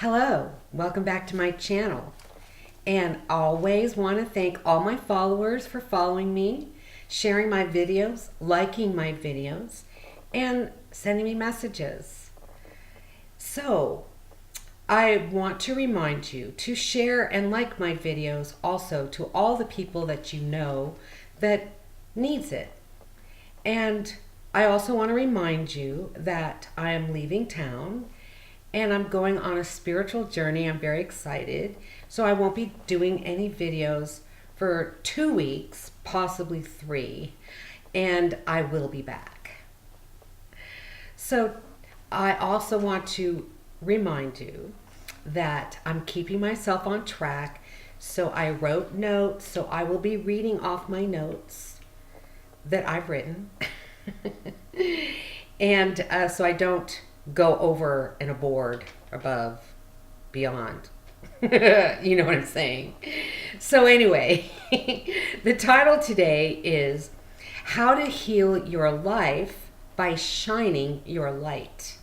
Hello, welcome back to my channel. And always want to thank all my followers for following me, sharing my videos, liking my videos, and sending me messages. So, I want to remind you to share and like my videos also to all the people that you know that needs it. And I also want to remind you that I am leaving town and I'm going on a spiritual journey. I'm very excited. So I won't be doing any videos for 2 weeks, possibly 3, and I will be back. So I also want to remind you that I'm keeping myself on track. So I wrote notes, so I will be reading off my notes that I've written. And so I don't go over and aboard, above, beyond. You know what I'm saying? So anyway, the title today is How to Heal Your Life by Shining Your Light.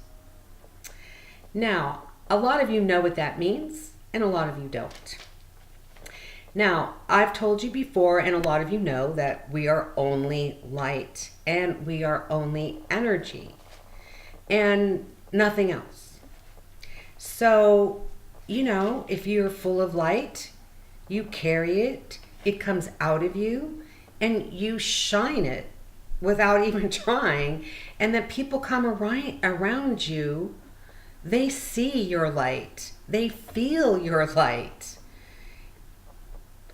Now, a lot of you know what that means, and a lot of you don't. Now, I've told you before, and a lot of you know, that we are only light, and we are only energy, and nothing else. So, you know, if you're full of light, you carry it, it comes out of you, and you shine it without even trying, and then people come around you, they see your light, they feel your light.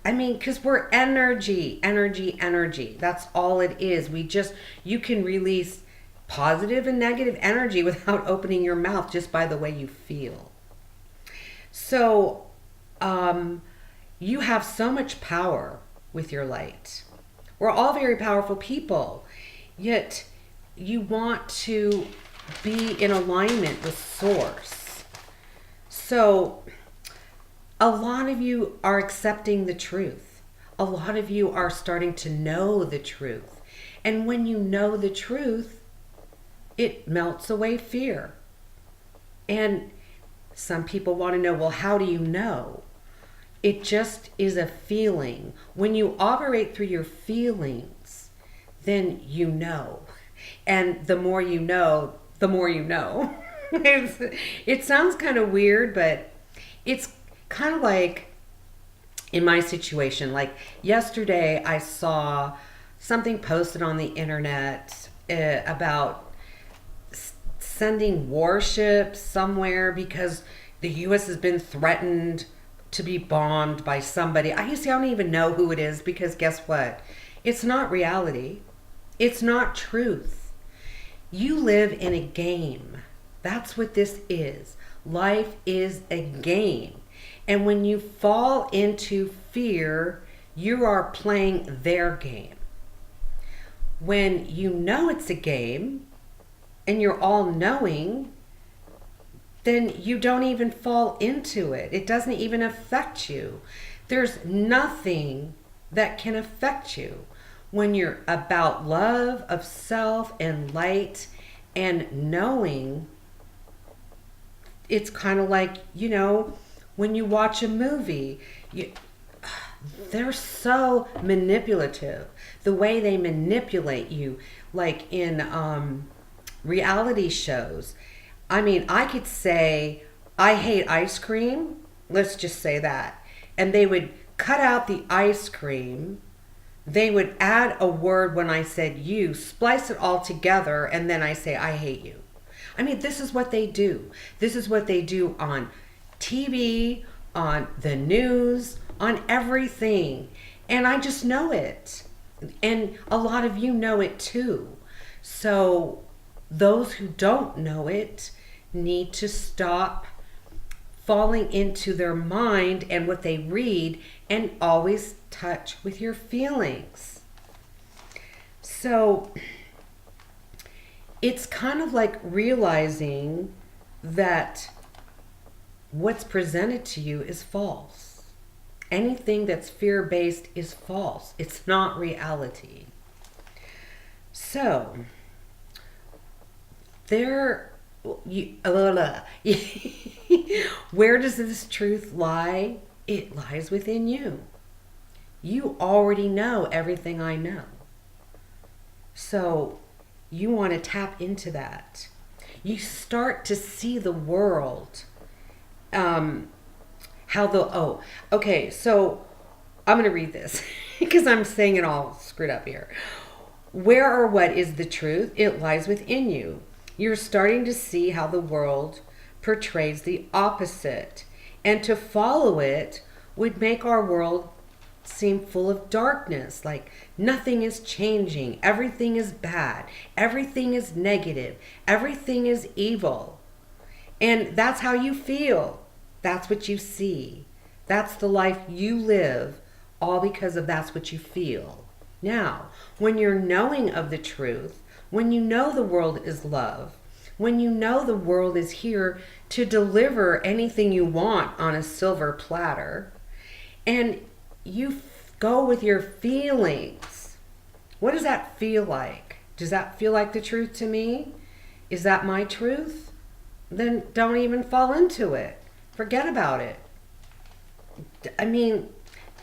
I mean, because we're energy, energy, energy. That's all it is. You can release positive and negative energy without opening your mouth, just by the way you feel. So, you have so much power with your light. We're all very powerful people, yet you want to be in alignment with Source. So, a lot of you are accepting the truth. A lot of you are starting to know the truth. And when you know the truth, it melts away fear. And some people want to know, well, how do you know? It just is a feeling. When you operate through your feelings, then you know. And the more you know, the more you know. It sounds kind of weird, but it's kind of like in my situation. Like yesterday, I saw something posted on the internet about sending warships somewhere because the U.S. has been threatened to be bombed by somebody. I don't even know who it is, because guess what? It's not reality. It's not truth. You live in a game. That's what this is. Life is a game. And when you fall into fear, you are playing their game. When you know it's a game and you're all knowing, then you don't even fall into it. It doesn't even affect you. There's nothing that can affect you when you're about love of self and light and knowing. It's kind of like, you know, when you watch a movie, they're so manipulative. The way they manipulate you, like in reality shows. I mean, I could say, I hate ice cream. Let's just say that. And they would cut out the ice cream. They would add a word when I said you, splice it all together, and then I say, I hate you. I mean, this is what they do. This is what they do on TV, on the news, on everything. And I just know it. And a lot of you know it too. So those who don't know it need to stop falling into their mind and what they read, and always touch with your feelings. So it's kind of like realizing that what's presented to you is false. Anything that's fear-based is false. It's not reality. So there you Where does this truth lie? It lies within you. You already know everything I know. So you want to tap into that. You start to see the world. Okay, so I'm going to read this because I'm saying it all screwed up here. Where or what is the truth? It lies within you. You're starting to see how the world portrays the opposite. And to follow it would make our world seem full of darkness, like nothing is changing, everything is bad, everything is negative, everything is evil. And that's how you feel. That's what you see. That's the life you live, all because of that's what you feel. Now, when you're knowing of the truth, when you know the world is love, when you know the world is here to deliver anything you want on a silver platter, and you go with your feelings, what does that feel like? Does that feel like the truth to me? Is that my truth? Then don't even fall into it. Forget about it. I mean,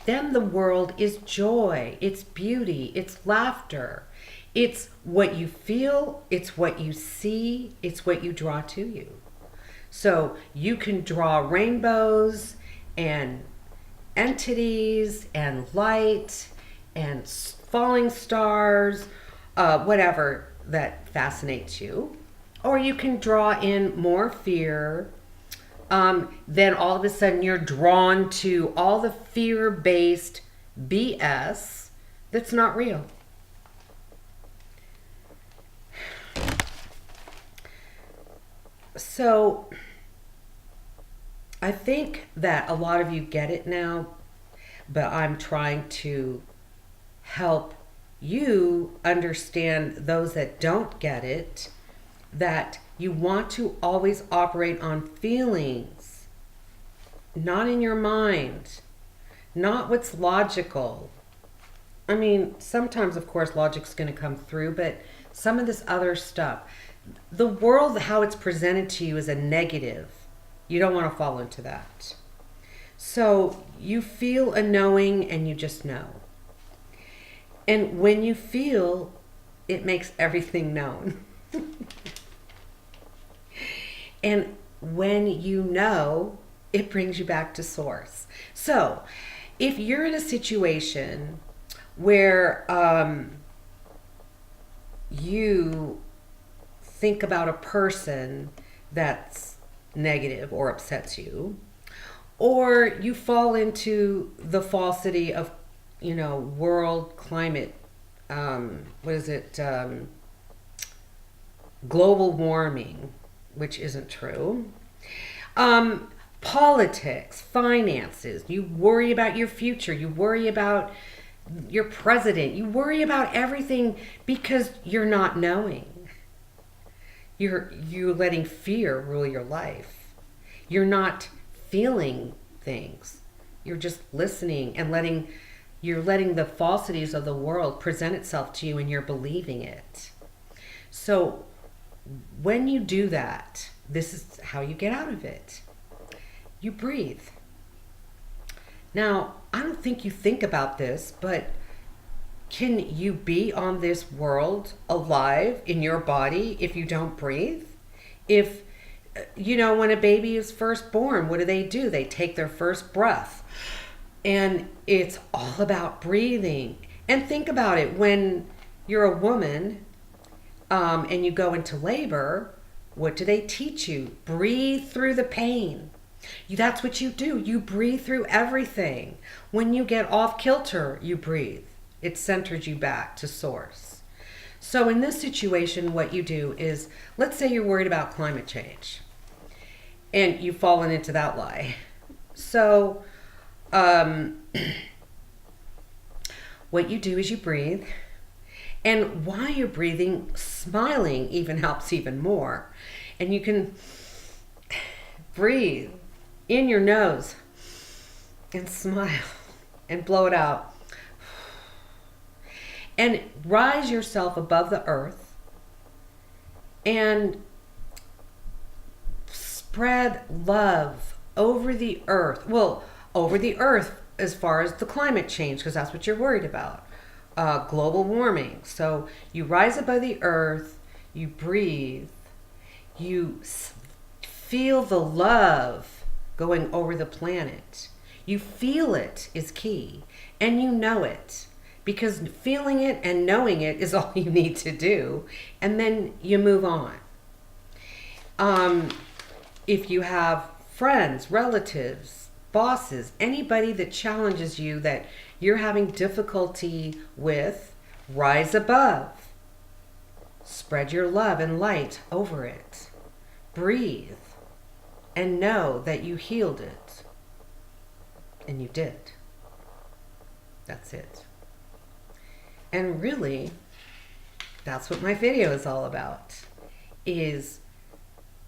then the world is joy, it's beauty, it's laughter. It's what you feel, it's what you see, it's what you draw to you. So you can draw rainbows and entities and light and falling stars, whatever that fascinates you. Or you can draw in more fear. Then all of a sudden you're drawn to all the fear-based BS that's not real. So I think that a lot of you get it now, but I'm trying to help you understand those that don't get it, that you want to always operate on feelings, not in your mind, not what's logical. I mean, sometimes, of course, logic's going to come through, but some of this other stuff, the world, how it's presented to you is a negative. You don't want to fall into that. So you feel a knowing and you just know. And when you feel, it makes everything known. And when you know, it brings you back to source. So if you're in a situation where you think about a person that's negative or upsets you, or you fall into the falsity of, world climate, global warming, which isn't true. Politics, finances, you worry about your future, you worry about your president, you worry about everything because you're not knowing. You're letting fear rule your life. You're not feeling things. You're just listening and you're letting the falsities of the world present itself to you and you're believing it. So when you do that, this is how you get out of it. You breathe. Now, I don't think you think about this, but can you be on this world alive in your body if you don't breathe? If, when a baby is first born, what do? They take their first breath. And it's all about breathing. And think about it, when you're a woman and you go into labor, what do they teach you? Breathe through the pain. That's what you do. You breathe through everything. When you get off kilter, you breathe. It centers you back to source. So in this situation, what you do is, let's say you're worried about climate change and you've fallen into that lie. So what you do is you breathe. And while you're breathing, smiling even helps even more. And you can breathe in your nose and smile and blow it out. And rise yourself above the earth and spread love over the earth. Well, over the earth as far as the climate change, because that's what you're worried about. Global warming. So you rise above the earth, you breathe, you feel the love going over the planet. You feel it is key, and you know it, because feeling it and knowing it is all you need to do, and then you move on. If you have friends, relatives, bosses, anybody that challenges you that you're having difficulty with, rise above. Spread your love and light over it. Breathe and know that you healed it. And you did. That's it. And really, that's what my video is all about, is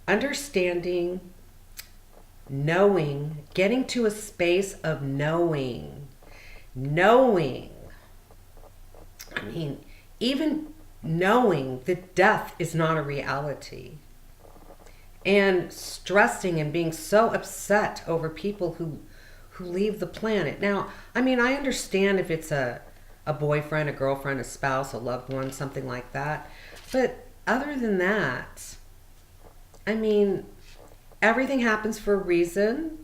understanding, knowing, getting to a space of knowing. I mean, even knowing that death is not a reality, and stressing and being so upset over people who leave the planet. Now, I mean, I understand if it's a boyfriend, a girlfriend, a spouse, a loved one, something like that. But other than that, I mean, everything happens for a reason.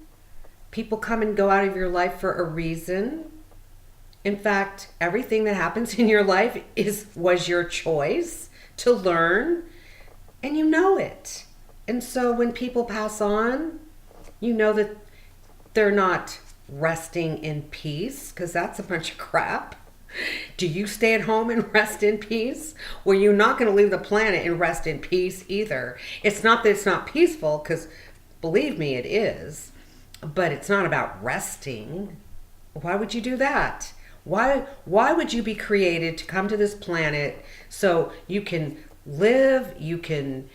People come and go out of your life for a reason. In fact, everything that happens in your life was your choice to learn, and you know it. And so when people pass on, you know that they're not resting in peace, because that's a bunch of crap. Do you stay at home and rest in peace? Well, you're not going to leave the planet and rest in peace either. It's not that it's not peaceful, because believe me, it is. But it's not about resting. Why would you do that? Why would you be created to come to this planet so you can live, you can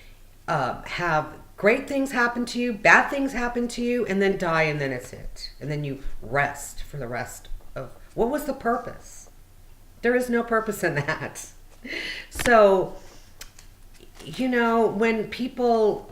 have great things happen to you, bad things happen to you, and then die, and then it's it. And then you rest for the rest of... What was the purpose? There is no purpose in that. So, you know, when people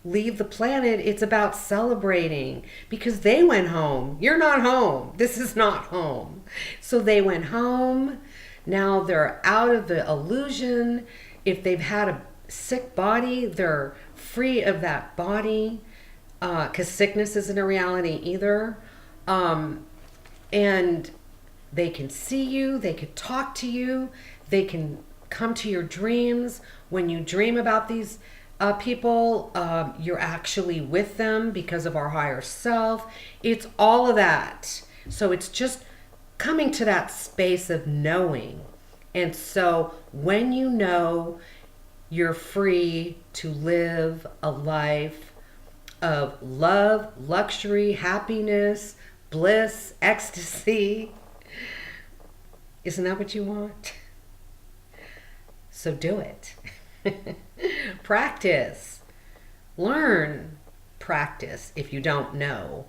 leave the planet, it's about celebrating, because they went home. You're not home. This is not home. So they went home. Now they're out of the illusion. If they've had a sick body, they're free of that body, because sickness isn't a reality either. And they can see you, they can talk to you, they can come to your dreams. When you dream about these people, you're actually with them because of our higher self. It's all of that. So it's just coming to that space of knowing. And so when you know, you're free to live a life of love, luxury, happiness, bliss, ecstasy. Isn't that what you want? So do it. Practice. Learn. Practice if you don't know.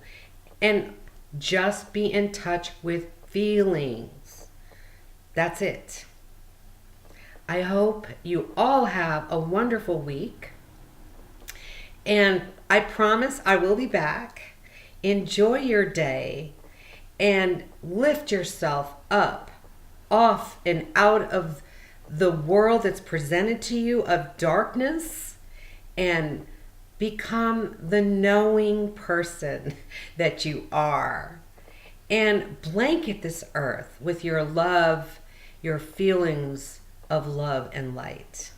And just be in touch with feelings. That's it. I hope you all have a wonderful week. And I promise I will be back. Enjoy your day and lift yourself up, off and out of the world that's presented to you of darkness, and become the knowing person that you are. And blanket this earth with your love, your feelings of love and light.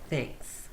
Thanks.